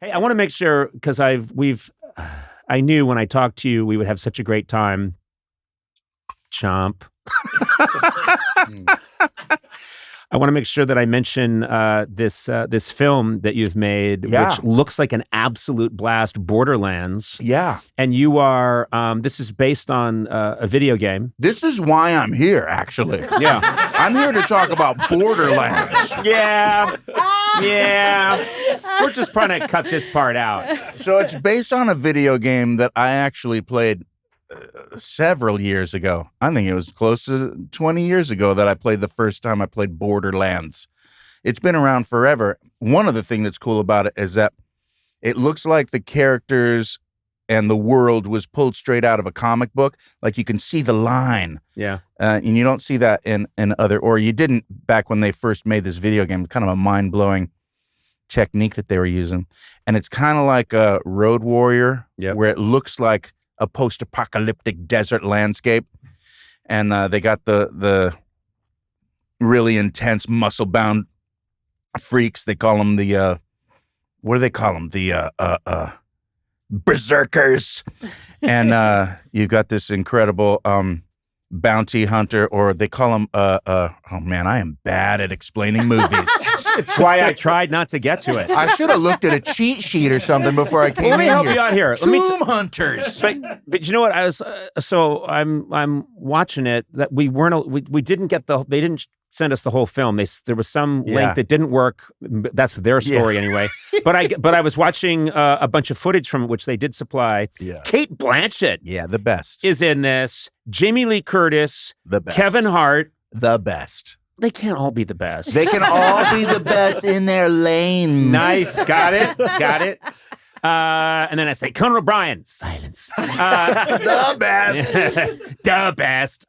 Hey, I want to make sure because I knew when I talked to you we would have such a great time. Chomp. I want to make sure that I mention this film that you've made, which looks like an absolute blast, Borderlands. Yeah. And you are, this is based on a video game. This is why I'm here, actually. Yeah. I'm here to talk about Borderlands. Yeah. We're just trying to cut this part out. So it's based on a video game that I actually played several years ago. I think it was close to 20 years ago that I played the first time I played Borderlands. It's been around forever. One of the things that's cool about it is that it looks like the characters and the world was pulled straight out of a comic book. Like you can see the line. Yeah. And you don't see that in other, or you didn't back when they first made this video game. Kind of a mind-blowing technique that they were using. And it's kind of like a Road Warrior, where it looks like a post-apocalyptic desert landscape, and they got the really intense muscle-bound freaks. They call them the what do they call them? The berserkers. And you've got this incredible bounty hunter, or they call them oh man, I am bad at explaining movies. That's why I tried not to get to it. I should have looked at a cheat sheet or something before I came in. Let me help you out here. Tomb hunters. But you know what? I was so I'm watching it that we didn't get they didn't send us the whole film. There was some link that didn't work. That's their story anyway. But I was watching a bunch of footage from it, which they did supply. Yeah. Kate Blanchett, the best, is in this. Jamie Lee Curtis, the best. Kevin Hart, the best. They can't all be the best. They can all be the best in their lane. Nice. Got it. And then I say, Conan O'Brien, silence. The best. The best.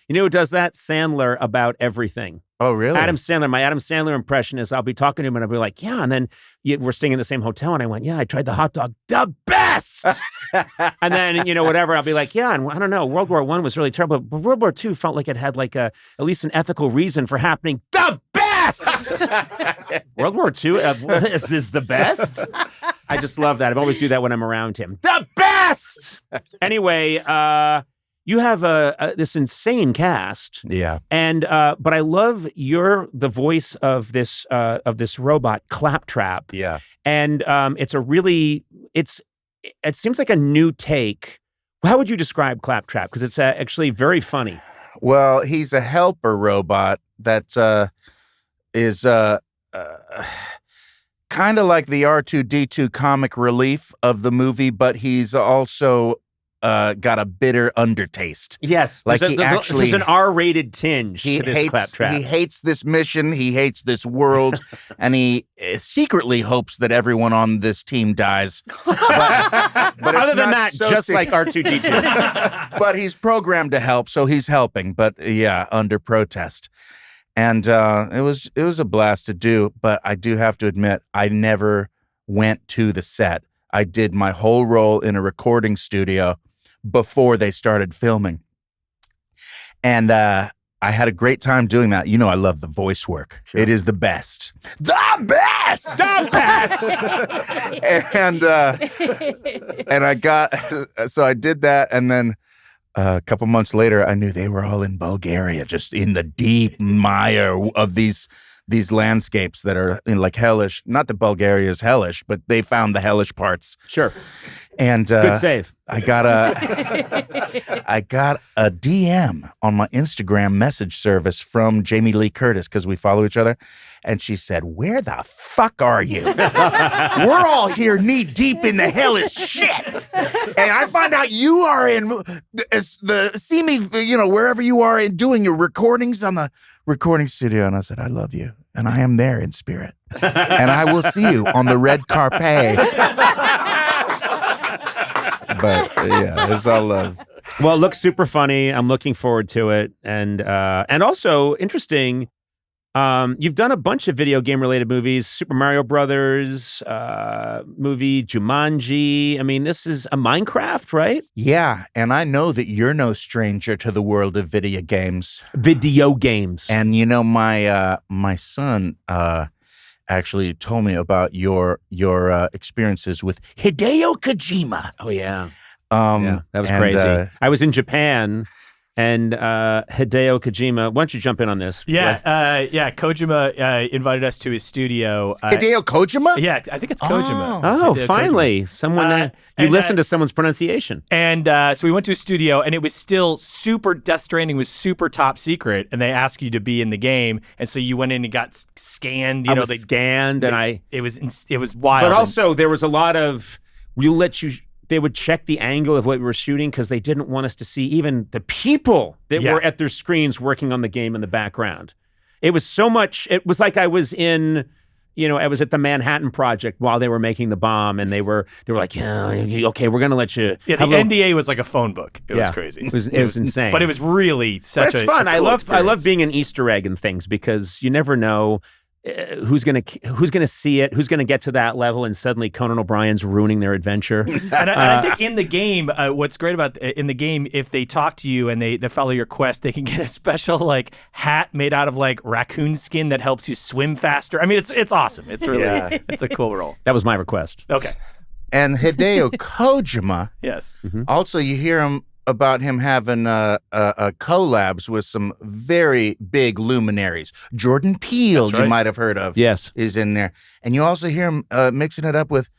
You know who does that? Sandler, about everything. Oh, really? Adam Sandler. My Adam Sandler impression is I'll be talking to him and I'll be like, yeah. And then we're staying in the same hotel and I went, yeah, I tried the hot dog. The best. And then, whatever, I'll be like, yeah, and I don't know, World War I was really terrible, but World War II felt like it had like at least an ethical reason for happening. The best. World War II is the best. I just love that. I always do that when I'm around him. The best. Anyway, you have this insane cast. Yeah. And but I love the voice of this robot Claptrap. Yeah. And it seems like a new take. How would you describe Claptrap? Because it's actually very funny. Well, he's a helper robot that is kind of like the R2-D2 comic relief of the movie, but he's also got a bitter undertaste. Yes, like there's an R-rated tinge to this Claptrap. He hates this mission. He hates this world, and he secretly hopes that everyone on this team dies. But other than that, just like R2-D2. But he's programmed to help, so he's helping. But yeah, under protest. And it was a blast to do, but I do have to admit, I never went to the set. I did my whole role in a recording studio before they started filming. And I had a great time doing that. I love the voice work. Sure. It is the best. The best! The best! And I got, so I did that, and then a couple months later, I knew they were all in Bulgaria, just in the deep mire of these landscapes that are like hellish. Not that Bulgaria is hellish, but they found the hellish parts. Sure. And good save. I got a DM on my Instagram message service from Jamie Lee Curtis because we follow each other, and she said, "Where the fuck are you? We're all here knee deep in the hellish shit, and I find out you are in see me, wherever you are in doing your recordings on the recording studio." And I said, "I love you, and I am there in spirit, and I will see you on the red carpet." But yeah, it's all love. Well, it looks super funny. I'm looking forward to it, and also interesting. You've done a bunch of video game related movies: Super Mario Brothers movie, Jumanji. I mean, this is a Minecraft, right? Yeah, and I know that you're no stranger to the world of video games. Video games, and my son actually told me about your experiences with Hideo Kojima. Oh yeah, that was crazy. I was in Japan. And Hideo Kojima, why don't you jump in on this? Yeah, Kojima invited us to his studio. Hideo Kojima? Yeah, I think it's Kojima. Oh, Hideo finally. Kojima. Someone, you listened to someone's pronunciation. And so we went to his studio, and it was still super, Death Stranding was super top secret, and they asked you to be in the game, and so you went in and got scanned. I was scanned, and It was wild. But also, there was a lot of, they would check the angle of what we were shooting because they didn't want us to see even the people that were at their screens working on the game in the background. It was so much, it was like I was in, I was at the Manhattan Project while they were making the bomb, and they were like, yeah, okay, we're going to let you. Yeah, the NDA was like a phone book. It was crazy. It was insane. But it was really such it's fun. A cool experience. I love being an Easter egg in things because you never know who's gonna see it, who's gonna get to that level, and suddenly Conan O'Brien's ruining their adventure. And I think in the game, what's great about in the game, if they talk to you and they follow your quest, they can get a special hat made out of raccoon skin that helps you swim faster. I mean, it's awesome. It's really it's a cool role. That was my request. Okay. And Hideo Kojima. Yes. Mm-hmm. Also, you hear about him having collabs with some very big luminaries. Jordan Peele, you might have heard of, is in there. And you also hear him mixing it up with,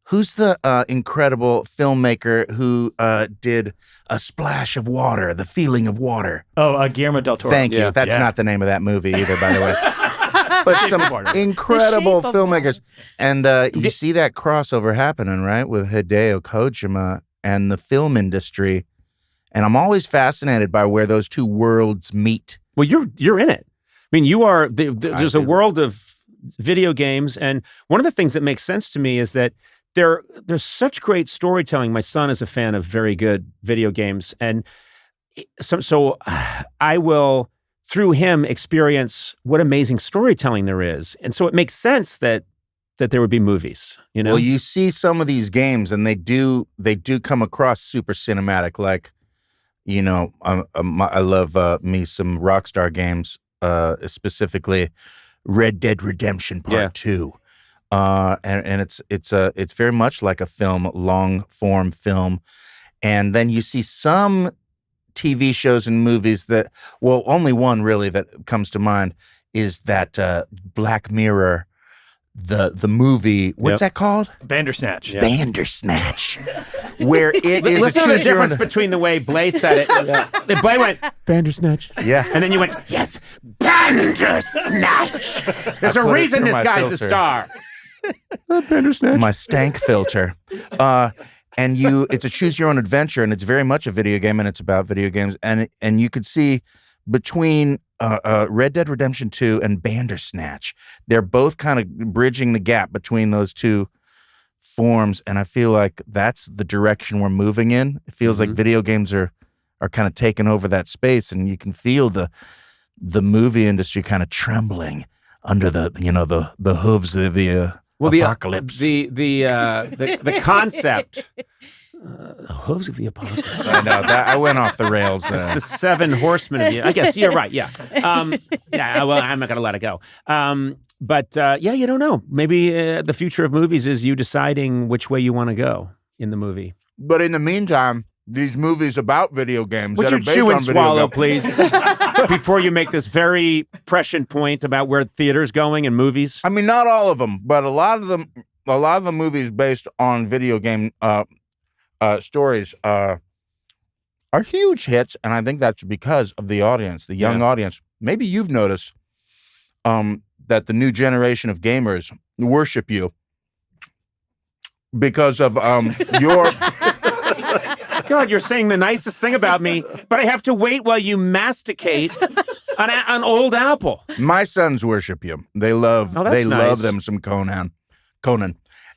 who's the incredible filmmaker who did A Splash of Water, The Feeling of Water? Oh, Guillermo del Toro. Thank you. That's not the name of that movie either, by the way. But some incredible filmmakers. And you see that crossover happening, right, with Hideo Kojima and the film industry. And I'm always fascinated by where those two worlds meet. Well, you're in it. I mean, you are. There's a world of video games, and one of the things that makes sense to me is that there's such great storytelling. My son is a fan of very good video games, and so I will, through him, experience what amazing storytelling there is, and so it makes sense that there would be movies. Well, you see some of these games, and they do come across super cinematic, like. I love me some Rockstar games, specifically Red Dead Redemption Part 2, and it's very much like a film, long form film, and then you see some TV shows and movies that, well, only one really that comes to mind is that Black Mirror. The movie, what's that called? Bandersnatch. Yeah. Bandersnatch. Where it is listen to the difference between the way Blaze said it. Blaze went, Bandersnatch. Yeah. And then you went, yes, Bandersnatch. There's a reason this guy's a star. Bandersnatch. My stank filter. And it's a choose your own adventure, and it's very much a video game, and it's about video games. And you could see between Red Dead Redemption 2 and Bandersnatch, they're both kind of bridging the gap between those two forms, and I feel like that's the direction we're moving in. It feels like video games are kind of taking over that space, and you can feel the movie industry kind of trembling under the hooves of the apocalypse. The concept. Hooves of the apocalypse. I know that I went off the rails. It's the seven horsemen of the. I guess you're right. Yeah. Well, I'm not gonna let it go. But you don't know. Maybe the future of movies is you deciding which way you want to go in the movie. But in the meantime, these movies about video games Would that you are based chew on and video swallow, games. please, before you make this very prescient point about where theater's going and movies? I mean, not all of them, but a lot of the movies based on video game stories are huge hits, and I think that's because of the audience, the young audience. Maybe you've noticed that the new generation of gamers worship you because of your... God, you're saying the nicest thing about me, but I have to wait while you masticate an old apple. My sons worship you. They love love them some Conan.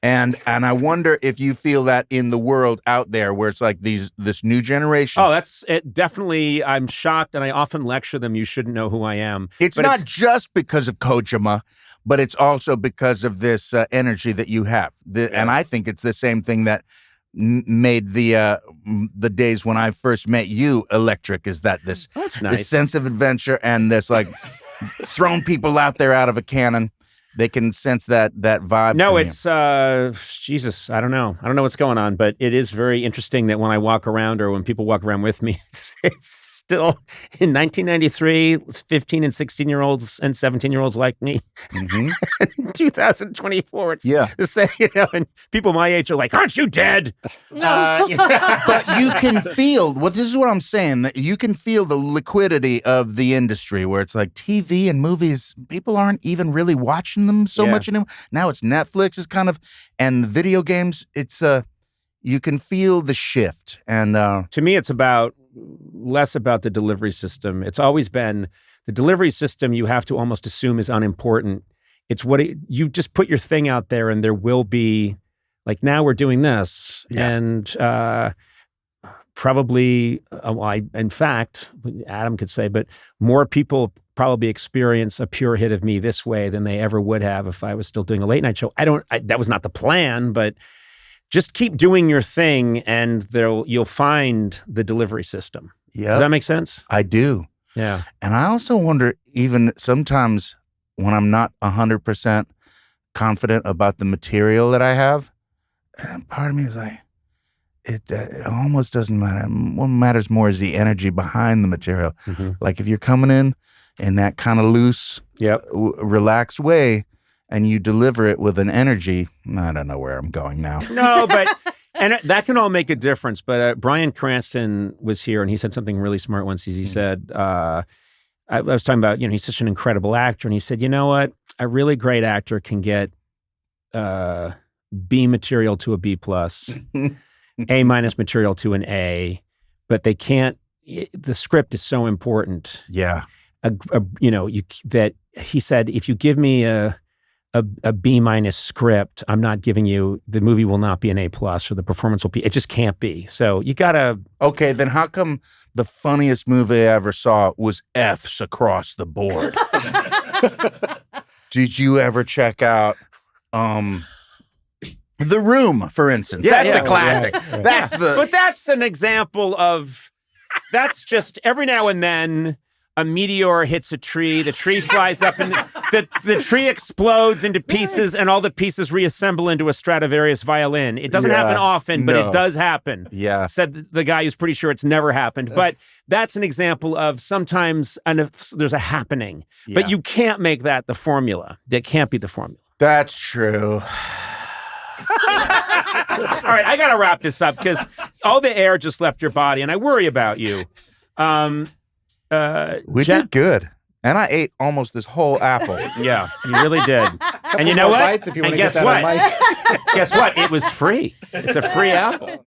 And I wonder if you feel that in the world out there where it's like this new generation. Oh, that's it. Definitely. I'm shocked, and I often lecture them. You shouldn't know who I am. It's not just because of Kojima, but it's also because of this energy that you have. And I think it's the same thing that made the days when I first met you electric. Is that this That's nice. This sense of adventure and this like throwing people out there out of a cannon. They can sense that vibe. No, from it's Jesus. I don't know. I don't know what's going on, but it is very interesting that when I walk around or when people walk around with me, it's still in 1993, 15 and 16-year-olds and 17-year-olds like me. In 2024, it's the same. And people my age are like, "Aren't you dead?" But you can feel. Well, this is what I'm saying. That you can feel the liquidity of the industry, where it's like TV and movies. People aren't even really watching them so much anymore. Now it's Netflix is kind of, and the video games. It's you can feel the shift. And to me, it's less about the delivery system. It's always been the delivery system. You have to almost assume is unimportant. It's you just put your thing out there, and there will be, like, now we're doing this, and probably, in fact, Adam could say, but more people probably experience a pure hit of me this way than they ever would have if I was still doing a late night show. That was not the plan, but just keep doing your thing, and you'll find the delivery system. Yeah, does that make sense? I do. Yeah, and I also wonder, even sometimes when I'm not 100% confident about the material that I have, and part of me is like, it almost doesn't matter. What matters more is the energy behind the material. Like if you're coming in that kind of loose, relaxed way, and you deliver it with an energy. I don't know where I'm going now. No, but and that can all make a difference. But Bryan Cranston was here, and he said something really smart once. He said, I was talking about, he's such an incredible actor, and he said, you know what, a really great actor can get B material to a B plus, A minus material to an A, but they can't. The script is so important. Yeah. That he said, if you give me a B minus script, I'm not giving you, the movie will not be an A plus, or the performance will be, it just can't be. So you gotta. Okay, then how come the funniest movie I ever saw was F's across the board? Did you ever check out The Room, for instance? That's a classic. Right. But that's an example of, that's just every now and then a meteor hits a tree, the tree flies up, and the tree explodes into pieces, and all the pieces reassemble into a Stradivarius violin. It doesn't happen often, but it does happen. Yeah. Said the guy who's pretty sure it's never happened. But that's an example of sometimes there's a happening. Yeah. But you can't make that the formula. That can't be the formula. That's true. All right, I got to wrap this up because all the air just left your body, and I worry about you. We did good. And I ate almost this whole apple. Yeah, you really did. And you know what? Bites if you want to get that on mic. Guess what? It was free. It's a free apple.